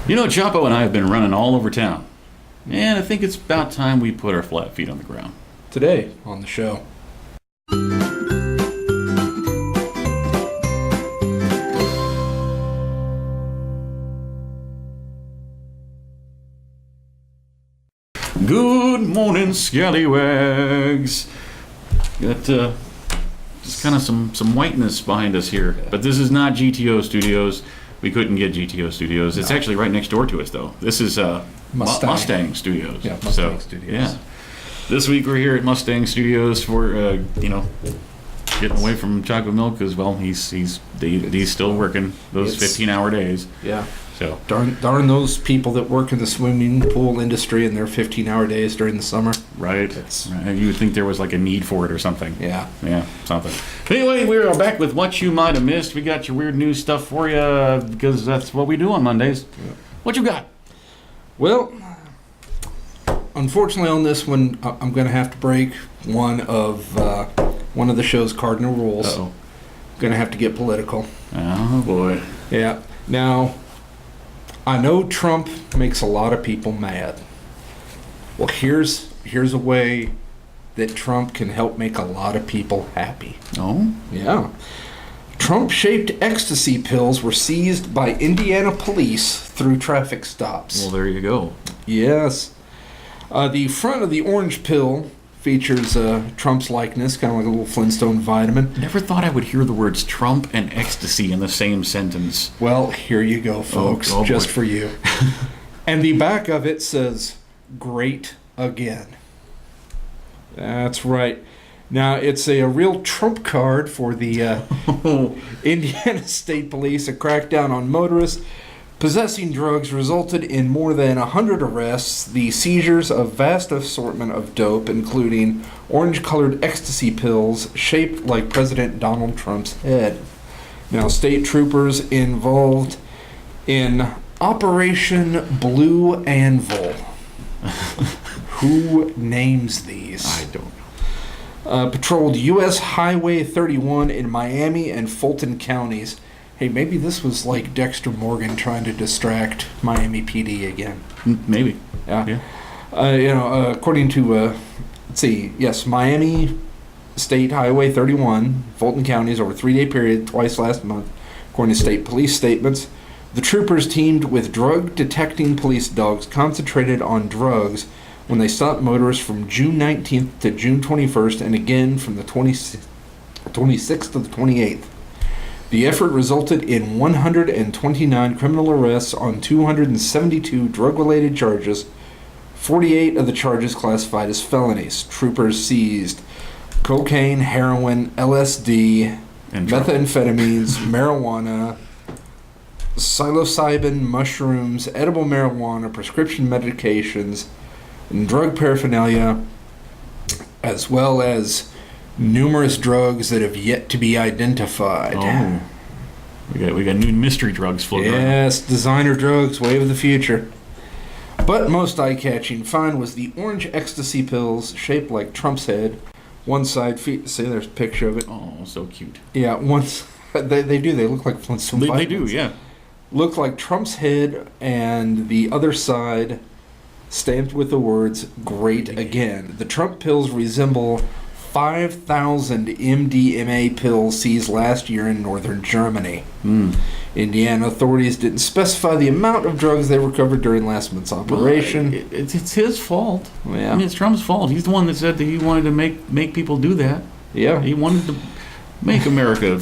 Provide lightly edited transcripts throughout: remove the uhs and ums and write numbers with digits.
You know, Chapo and I have been running all over town. And I think it's about time we put our flat feet on the ground. Today on the show. Good morning, scallywags. Got just kind of some whiteness behind us here. But this is not GTO Studios. We couldn't get GTO Studios. It's actually right next door to us, though. This is Mustang Studios. Yeah, Mustang Studios. Yeah. This week we're here at Mustang Studios for, getting away from chocolate milk because, well, he's still working those 15-hour days. Yeah. So darn those people that work in the swimming pool industry in their 15-hour days during the summer. Right. You would think there was like a need for it or something. Yeah. Yeah, something. But anyway, we are back with what you might have missed. We got your weird news stuff for you because that's what we do on Mondays. Yeah. What you got? Well, unfortunately on this one, I'm going to have to break one of the show's cardinal rules. Uh-oh. I'm going to have to get political. Oh, boy. Yeah. Now, I know Trump makes a lot of people mad. Well, here's a way that Trump can help make a lot of people happy. Oh? Yeah. Trump-shaped ecstasy pills were seized by Indiana police through traffic stops. Well, there you go. Yes. The front of the orange pill features Trump's likeness, kind of like a little Flintstone vitamin. Never thought I would hear the words Trump and ecstasy in the same sentence. Well, here you go, folks, just for you. And the back of it says, "Great again." That's right. Now, it's a real trump card for the Indiana State Police. A crackdown on motorists possessing drugs resulted in more than 100 arrests, the seizures of vast assortment of dope, including orange-colored ecstasy pills shaped like President Donald Trump's head. Now, state troopers involved in Operation Blue Anvil. Who names these? I don't know. Patrolled U.S. Highway 31 in Miami and Fulton counties. Hey, maybe this was like Dexter Morgan trying to distract Miami PD again. Maybe. Yeah. According to, Miami State Highway 31, Fulton counties over a 3-day period, twice last month, according to state police statements. The troopers teamed with drug-detecting police dogs concentrated on drugs when they stopped motorists from June 19th to June 21st and again from the 26th to the 28th. The effort resulted in 129 criminal arrests on 272 drug-related charges, 48 of the charges classified as felonies. Troopers seized cocaine, heroin, LSD, methamphetamines, marijuana, psilocybin, mushrooms, edible marijuana, prescription medications, and drug paraphernalia, as well as numerous drugs that have yet to be identified. Oh. We got new mystery drugs floating around. Yes, designer drugs, wave of the future. But most eye-catching find was the orange ecstasy pills shaped like Trump's head. One side, see, there's a picture of it. Oh, so cute. Yeah, they do. They look like Flintstone They do, yeah. Look like Trump's head, and the other side stamped with the words, "Great again." The Trump pills resemble 5,000 MDMA pills seized last year in northern Germany. Indiana authorities didn't specify the amount of drugs they recovered during last month's operation. Well, it's his fault. Yeah. I mean, it's Trump's fault. He's the one that said that he wanted to make people do that. Yeah. He wanted to make America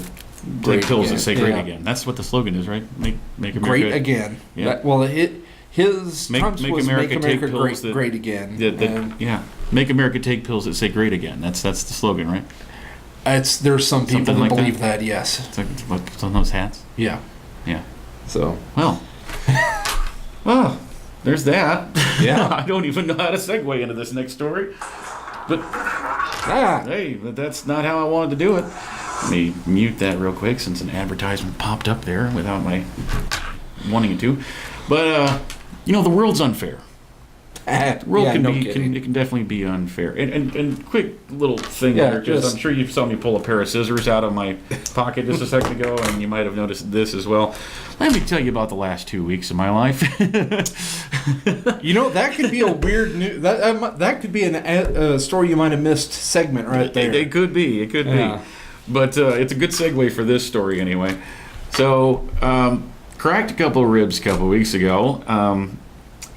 take pills that say great yeah. again. That's what the slogan is, right? Make America great again. Yeah. Trump's was America make America pills great again. Make America take pills that say great again. That's the slogan, right? There's some people Something that like believe that? that, yes. It's like on those hats. Yeah. Yeah. So. Well, there's that. Yeah. I don't even know how to segue into this next story. But, hey, but that's not how I wanted to do it. Let me mute that real quick since an advertisement popped up there without my wanting it to. But, the world's unfair. World Yeah, can no be kidding. it can definitely be unfair. And quick little thing Yeah, there, just just- I'm sure you saw me pull a pair of scissors out of my pocket just a second ago, and you might have noticed this as well. Let me tell you about the last 2 weeks of my life. You know, that could be a weird new that could be a story you might have missed segment right there. It could be. It could Yeah. be. But it's a good segue for this story anyway. So, cracked a couple of ribs a couple of weeks ago.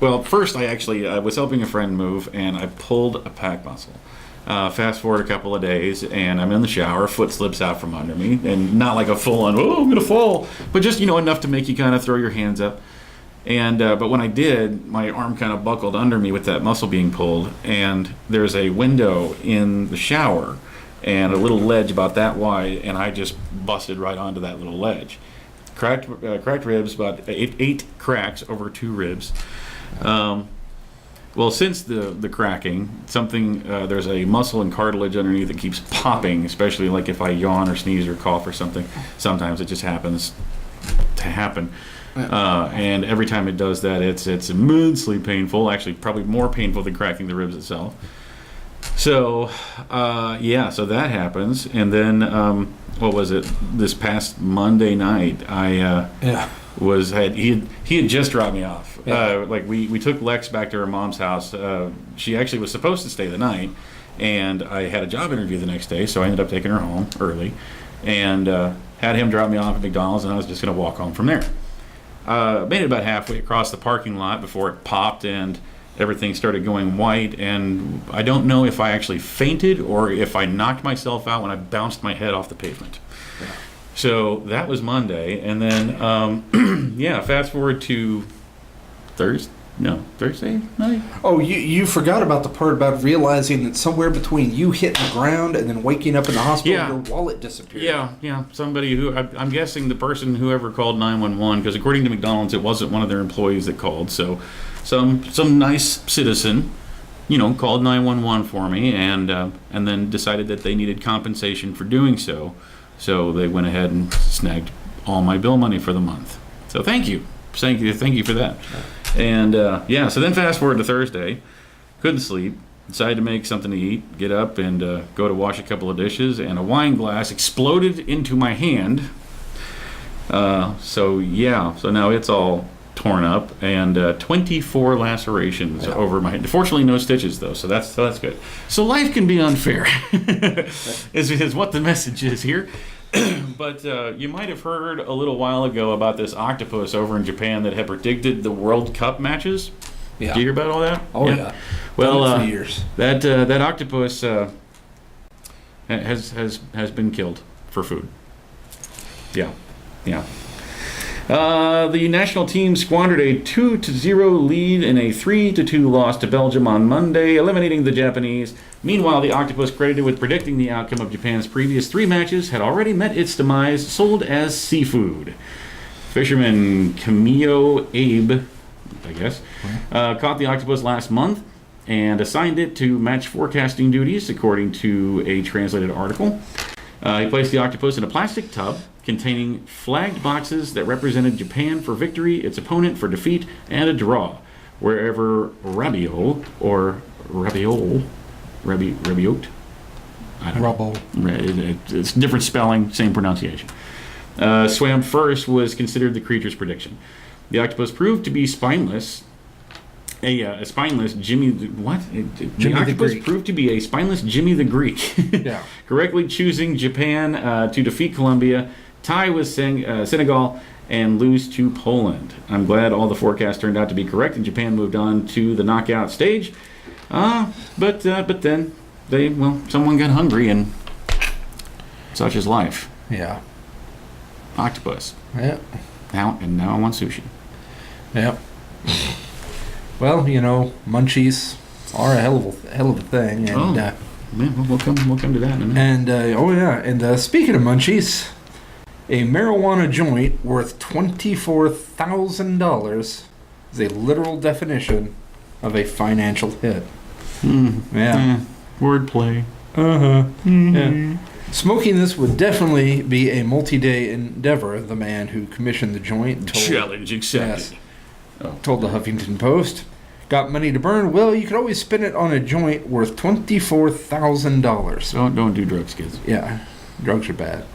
Well, first I was helping a friend move, and I pulled a pack muscle. Fast forward a couple of days, and I'm in the shower. Foot slips out from under me, and not like a full-on, oh, I'm gonna fall, but just enough to make you kind of throw your hands up. And but when I did, my arm kind of buckled under me with that muscle being pulled, and there's a window in the shower and a little ledge about that wide, and I just busted right onto that little ledge. Cracked ribs, about eight cracks over 2 ribs. Well, since the cracking, there's a muscle and cartilage underneath that keeps popping, especially like if I yawn or sneeze or cough or something. Sometimes it just happens to happen. And every time it does that, it's immensely painful, actually probably more painful than cracking the ribs itself. So, so that happens. And then, what was it? This past Monday night, he had just dropped me off. Yeah. We took Lex back to her mom's house. She actually was supposed to stay the night, and I had a job interview the next day, so I ended up taking her home early, and had him drop me off at McDonald's, and I was just going to walk home from there. Made it about halfway across the parking lot before it popped and everything started going white, and I don't know if I actually fainted or if I knocked myself out when I bounced my head off the pavement. Yeah. So that was Monday, and then fast forward to Thursday night. Oh, you forgot about the part about realizing that somewhere between you hitting the ground and then waking up in the hospital, Yeah. your wallet disappeared. Yeah. Somebody who I'm guessing the person whoever called 911, because according to McDonald's, it wasn't one of their employees that called. So some nice citizen, called 911 for me, and then decided that they needed compensation for doing so. So they went ahead and snagged all my bill money for the month. So thank you for that. And so then fast forward to Thursday, couldn't sleep, decided to make something to eat, get up and go to wash a couple of dishes, and a wine glass exploded into my hand. So now it's all torn up, and 24 lacerations over my head. Fortunately, no stitches though, so that's good. So life can be unfair, is what the message is here. But you might have heard a little while ago about this octopus over in Japan that had predicted the World Cup matches. Yeah. Did you hear about all that? Oh yeah. Well, Done it for years. that octopus has been killed for food. Yeah. The national team squandered a 2-0 lead in a 3-2 loss to Belgium on Monday, eliminating the Japanese. Meanwhile, the octopus, credited with predicting the outcome of Japan's previous 3 matches, had already met its demise, sold as seafood. Fisherman Camillo Abe, I guess, caught the octopus last month and assigned it to match forecasting duties, according to a translated article. He placed the octopus in a plastic tub containing flagged boxes that represented Japan for victory, its opponent for defeat, and a draw. Wherever Rabiot, I don't know. It's different spelling, same pronunciation. Swam first was considered the creature's prediction. The octopus proved to be spineless. A spineless Jimmy. What? The octopus proved to be a spineless Jimmy the Greek. Yeah. Correctly choosing Japan to defeat Colombia, tie with Senegal, and lose to Poland. I'm glad all the forecasts turned out to be correct, and Japan moved on to the knockout stage. But then someone got hungry, and such is life. Yeah. Octopus. Yeah. Now I want sushi. Yep. Well, Munchies are a hell of a thing, and we'll come to that in a minute. And speaking of Munchies, a marijuana joint worth $24,000 is a literal definition of a financial hit. Yeah. Wordplay. Mm-hmm. Yeah. Smoking this would definitely be a multi-day endeavor, the man who commissioned the joint told. Challenge accepted. Yes. Told the Huffington Post. Got money to burn? Well, you could always spend it on a joint worth $24,000. Don't do drugs, kids. Yeah, drugs are bad.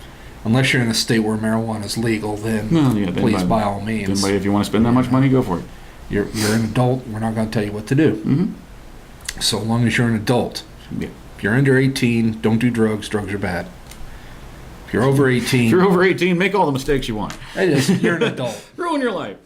Unless you're in a state where marijuana is legal, then Well, yeah, please, by all means. If you want to spend that much money, go for it. You're an adult. We're not going to tell you what to do. Mm-hmm. So long as you're an adult. Yeah. If you're under 18, don't do drugs. Drugs are bad. If you're over 18... If you're over 18, make all the mistakes you want. You're an adult. Ruin your life.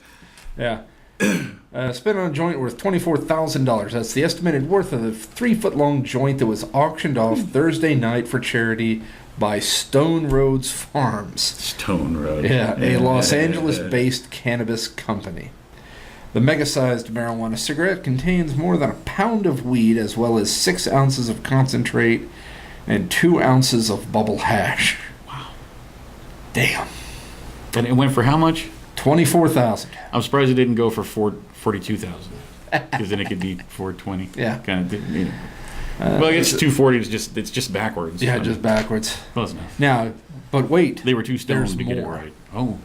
Yeah. Spent on a joint worth $24,000. That's the estimated worth of the 3-foot-long joint that was auctioned off Thursday night for charity by Stone Roads Farms. Stone Road. Yeah, a Los Angeles-based cannabis company. The mega-sized marijuana cigarette contains more than a pound of weed, as well as 6 ounces of concentrate and 2 ounces of bubble hash. Wow. Damn. And it went for how much? $24,000. I'm surprised it didn't go for $42,000. Because then it could be $420. Yeah. Kind of. You know. Well, I guess $240 it's just backwards. Yeah, just backwards. Close enough. Now, but wait. They were too stoned there's to get it more. right. Oh.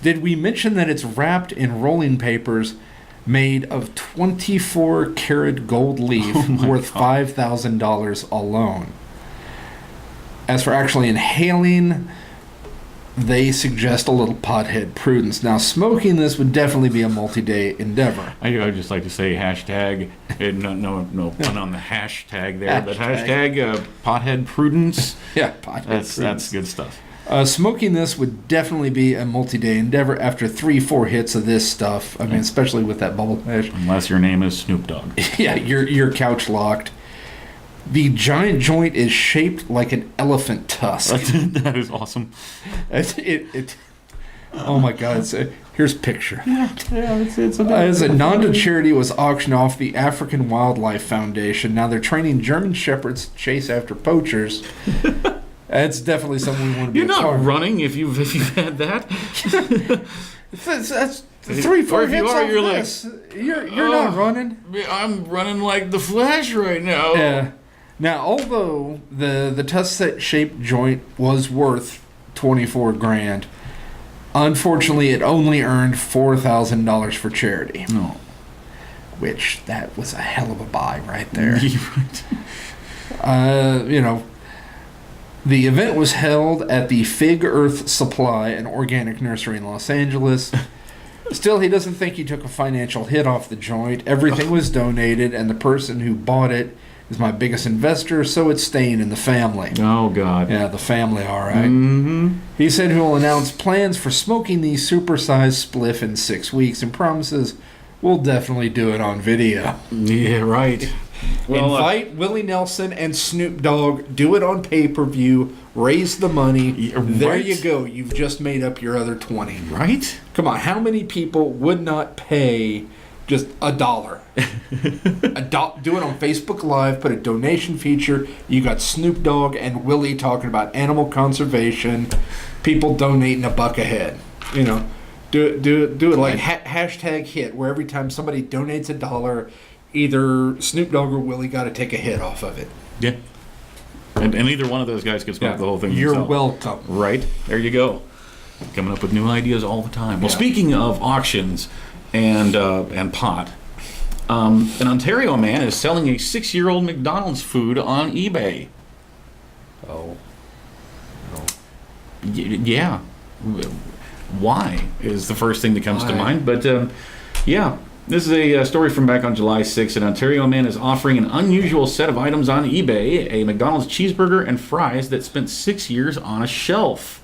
Did we mention that it's wrapped in rolling papers made of 24 karat gold leaf worth $5,000 alone? As for actually inhaling, they suggest a little pothead prudence. Now, smoking this would definitely be a multi-day endeavor. I would just like to say hashtag, no pun on the hashtag there, but hashtag pothead prudence. Yeah, pothead prudence. That's good stuff. Smoking this would definitely be a multi-day endeavor after 3-4 hits of this stuff. I mean, especially with that bubble hash. Unless your name is Snoop Dogg. Yeah, you're couch locked. The giant joint is shaped like an elephant tusk. That is awesome. Oh my God! Here's a picture. It's As a nod to charity, was auctioned off the African Wildlife Foundation. Now they're training German shepherds to chase after poachers. That's definitely something we want to be. You're not running if you've had that. That's 3-4 hits off you're this. You're not running. I'm running like the Flash right now. Yeah. Now, although the tusk-shaped joint was worth $24,000, unfortunately, it only earned $4,000 for charity. No. Which that was a hell of a buy right there. Right. The event was held at the Fig Earth Supply, an organic nursery in Los Angeles. Still, he doesn't think he took a financial hit off the joint. Everything was donated, and the person who bought it is my biggest investor, so it's staying in the family. Oh, God. Yeah, the family, all right. Mm-hmm. He said he will announce plans for smoking the supersized spliff in 6 weeks and promises we'll definitely do it on video. Yeah, right. Well, invite Willie Nelson and Snoop Dogg, do it on pay-per-view, raise the money. There right. you go. You've just made up your other 20. Right? Come on, how many people would not pay just $1? Do it on Facebook Live, put a donation feature. You got Snoop Dogg and Willie talking about animal conservation, people donating $1 a head. Do it like hashtag hit, where every time somebody donates $1, either Snoop Dogg or Willie got to take a hit off of it. Yeah. And either one of those guys can smoke the whole thing. You're himself. welcome. Right. There you go. Coming up with new ideas all the time. Well, speaking of auctions and pot, an Ontario man is selling a 6-year-old McDonald's food on eBay. Oh. Yeah. Why is the first thing that comes to mind. But, yeah. This is a story from back on July 6th. An Ontario man is offering an unusual set of items on eBay, a McDonald's cheeseburger and fries that spent 6 years on a shelf.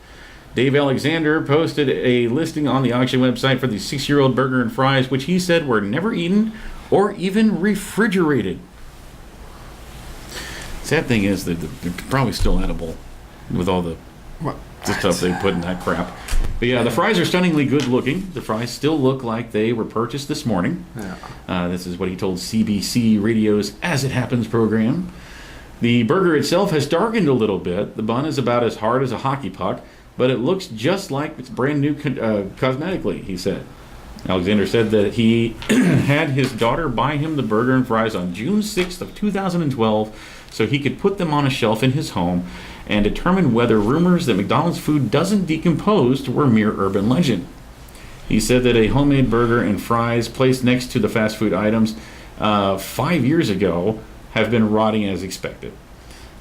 Dave Alexander posted a listing on the auction website for the 6-year-old burger and fries, which he said were never eaten or even refrigerated. Sad thing is that they're probably still edible with all the stuff they put in that crap. But yeah, the fries are stunningly good looking. The fries still look like they were purchased this morning. Yeah. This is what he told CBC Radio's As It Happens program. The burger itself has darkened a little bit. The bun is about as hard as a hockey puck, but it looks just like it's brand new cosmetically, he said. Alexander said that he had his daughter buy him the burger and fries on June 6th of 2012 so he could put them on a shelf in his home and determine whether rumors that McDonald's food doesn't decompose were mere urban legend. He said that a homemade burger and fries placed next to the fast food items 5 years ago have been rotting as expected.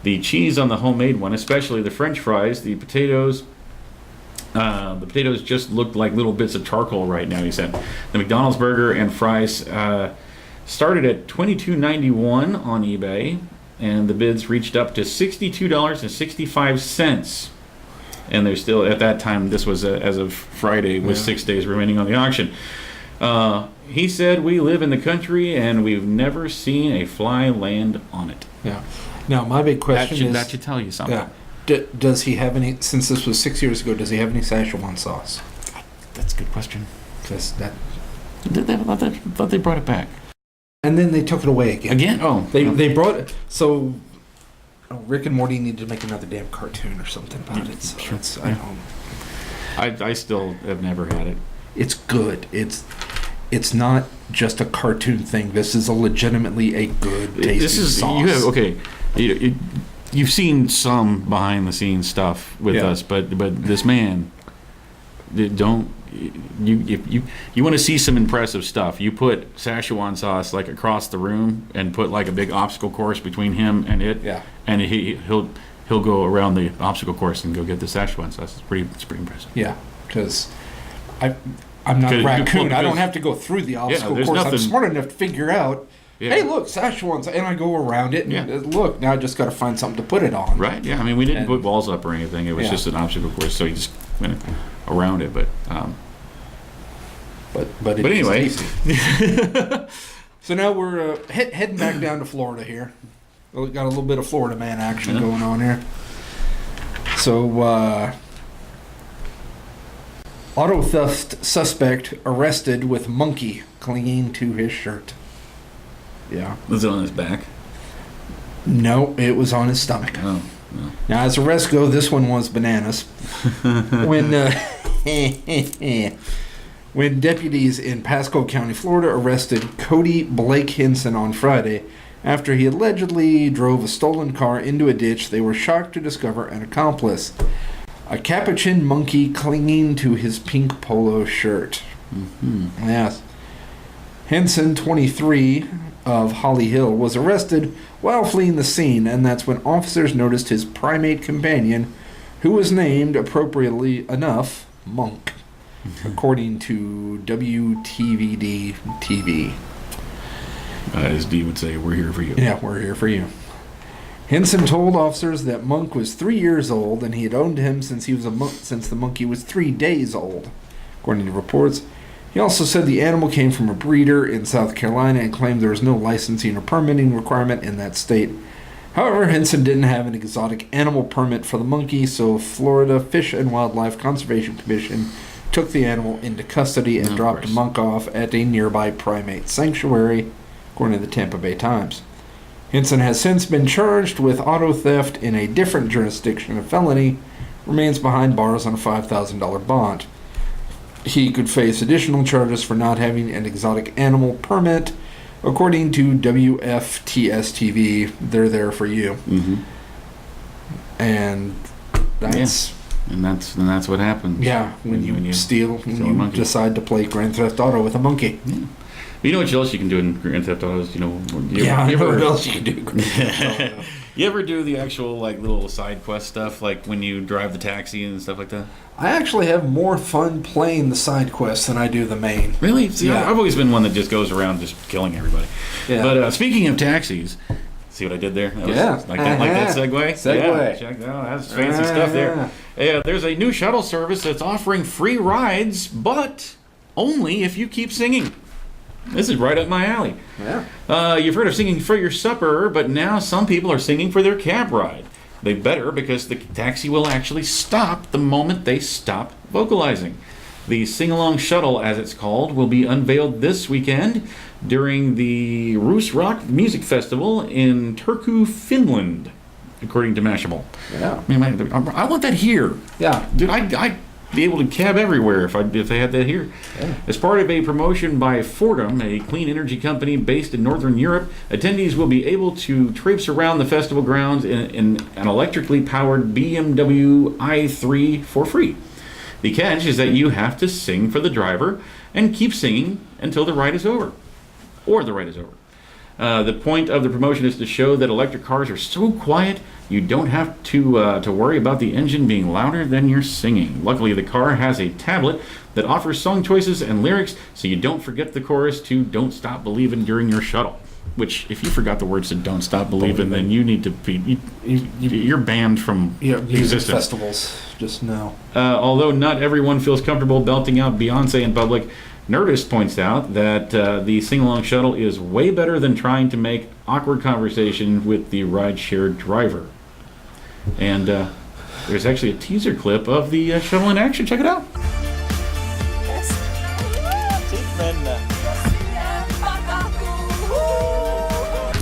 The cheese on the homemade one, especially the French fries, the potatoes just looked like little bits of charcoal right now, he said. The McDonald's burger and fries started at $22.91 on eBay, and the bids reached up to $62.65. And they're still, at that time, this was as of Friday, with 6 days remaining on the auction. He said, "We live in the country, and we've never seen a fly land on it." Yeah. Now, my big question That should tell you something. yeah, does he have any, since this was 6 years ago, does he have any Szechuan sauce? That's a good question. Because that, I thought they brought it back. and then they took it away again. Again? Oh. They brought it, so Rick and Morty need to make another damn cartoon or something about it. So Sure. it's, Yeah. I still have never had it. it's good. It's not just a cartoon thing. This is a legitimately a good tasting This is sauce. you have okay. You've seen some behind the scenes stuff with Yeah. us, but this man, don't you want to see some impressive stuff? You put Szechuan sauce like across the room and put like a big obstacle course between him and it, Yeah. and he'll go around the obstacle course and go get the Szechuan sauce. It's pretty impressive. Yeah, because I'm not a 'Cause- raccoon. I don't because- have to go through the obstacle there's course. I'm nothing- smart enough to figure out, Yeah. hey, look, Szechuan's, and I go around it, and Yeah. look, now I just got to find something to put it on. Right? Yeah. I mean, we didn't And- put balls up or anything. It was Yeah. just an obstacle course, so he just went around it. But But But anyway. tasty. So now we're heading back down to Florida here. We got a little bit of Florida man action Yeah. going on here. So, auto theft suspect arrested with monkey clinging to his shirt. Yeah. was it on his back? No, it was on his stomach. Oh. No. Now, as arrests go, this one was bananas. When when deputies in Pasco County, Florida, arrested Cody Blake Hinson on Friday after he allegedly drove a stolen car into a ditch, they were shocked to discover an accomplice, a capuchin monkey clinging to his pink polo shirt. Mm-hmm. Yes. Henson, 23, of Holly Hill, was arrested while fleeing the scene, and that's when officers noticed his primate companion, who was named, appropriately enough, Monk, according to WTVD TV. As Dee would say, we're here for you. Yeah, we're here for you. Henson told officers that Monk was 3 years old, and he had owned him since since the monkey was 3 days old, according to reports. He also said the animal came from a breeder in South Carolina and claimed there was no licensing or permitting requirement in that state. However, Henson didn't have an exotic animal permit for the monkey, so Florida Fish and Wildlife Conservation Commission took the animal into custody and dropped Monk off at a nearby primate sanctuary, according to the Tampa Bay Times. Henson has since been charged with auto theft in a different jurisdiction, a felony, remains behind bars on a $5,000 bond. He could face additional charges for not having an exotic animal permit. According to WFTS-TV, they're there for you. Mm-hmm. And that's... And that's what happens. Yeah, when you steal, when you decide to play Grand Theft Auto with a monkey. Yeah. You know what else you can do in Grand Theft Auto is, I know what else you can do. You ever do the actual like little side quest stuff, like when you drive the taxi and stuff like that? I actually have more fun playing the side quests than I do the main. Really? See, Yeah. I've always been one that just goes around just killing everybody. Yeah. But speaking of taxis, see what I did there? That was Yeah. Like that segue? Segue. Yeah, check that out. That's fancy stuff there. Yeah, there's a new shuttle service that's offering free rides, but only if you keep singing. This is right up my alley. Yeah. You've heard of singing for your supper, but now some people are singing for their cab ride. They better, because the taxi will actually stop the moment they stop vocalizing. The sing-along shuttle, as it's called, will be unveiled this weekend during the Roos Rock Music Festival in Turku, Finland, according to Mashable. Yeah. I mean, I want that here. Yeah. Dude, I'd be able to cab everywhere if they had that here. Yeah. As part of a promotion by Fortum, a clean energy company based in Northern Europe, attendees will be able to traipse around the festival grounds in an electrically powered BMW i3 for free. The catch is that you have to sing for the driver and keep singing until the ride is over. Or the ride is over. The point of the promotion is to show that electric cars are so quiet you don't have to worry about the engine being louder than your singing. Luckily, the car has a tablet that offers song choices and lyrics, so you don't forget the chorus to "Don't Stop Believin'" during your shuttle. Which, if you forgot the words to "Don't Stop Believin'," then you need to be you're banned from existence. Festivals, just no. Although not everyone feels comfortable belting out Beyonce in public, Nerdist points out that the sing-along shuttle is way better than trying to make awkward conversation with the rideshare driver. And there's actually a teaser clip of the shuttle in action. Check it out.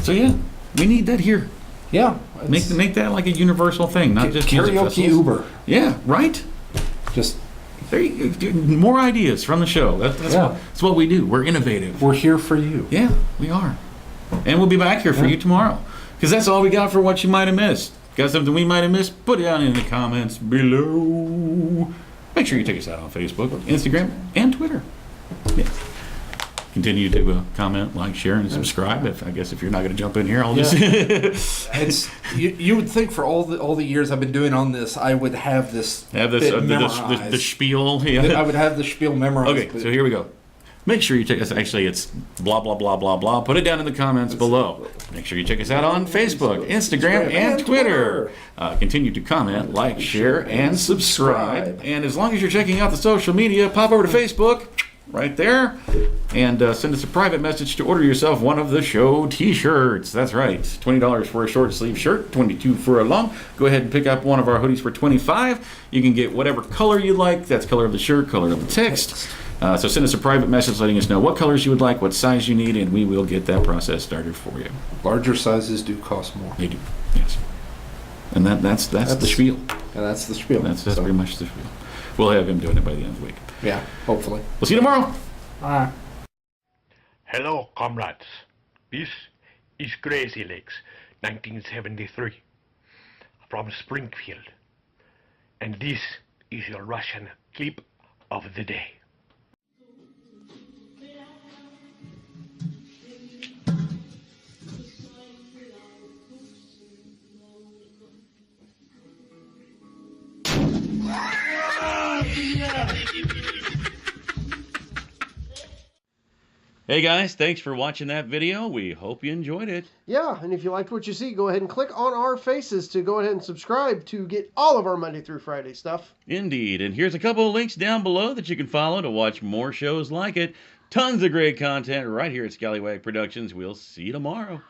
So yeah, we need that here. Yeah. Make that like a universal thing, not just music karaoke festivals. Uber. Yeah, right? Just There you go. More ideas from the show. That's what we do. We're innovative. we're here for you. Yeah, we are. And we'll be back here for you tomorrow. Because that's all we got for what you might have missed. Got something we might have missed? Put it down in the comments below. Make sure you check us out on Facebook, Instagram, and Twitter. Yeah. Continue to comment, like, share, and subscribe. If you're not going to jump in here, I'll just... It's you would think for all the years I've been doing on this, I would have this the spiel. Yeah. I would have the spiel memorized. Okay, so here we go. Make sure you check us. Actually, it's blah blah blah blah blah. Put it down in the comments below. Make sure you check us out on Facebook, Instagram, and Twitter. Continue to comment, like, share, and subscribe. And as long as you're checking out the social media, pop over to Facebook, right there, and send us a private message to order yourself one of the show T-shirts. That's right, $20 for a short sleeve shirt, $22 for a long. Go ahead and pick up one of our hoodies for $25. You can get whatever color you like. That's color of the shirt, color of the text. So send us a private message letting us know what colors you would like, what size you need, and we will get that process started for you. Larger sizes do cost more. They do, yes. And that's the spiel. And that's the spiel. That's pretty much the spiel. We'll have him doing it by the end of the week. Yeah, hopefully. We'll see you tomorrow. Bye. Hello, comrades. This is Crazy Legs, 1973, from Springfield. And this is your Russian clip of the day. Hey guys, thanks for watching that video. We hope you enjoyed it. Yeah, and if you liked what you see, go ahead and click on our faces to go ahead and subscribe to get all of our Monday through Friday stuff. Indeed, and here's a couple of links down below that you can follow to watch more shows like it. Tons of great content right here at Scallywag Productions. We'll see you tomorrow.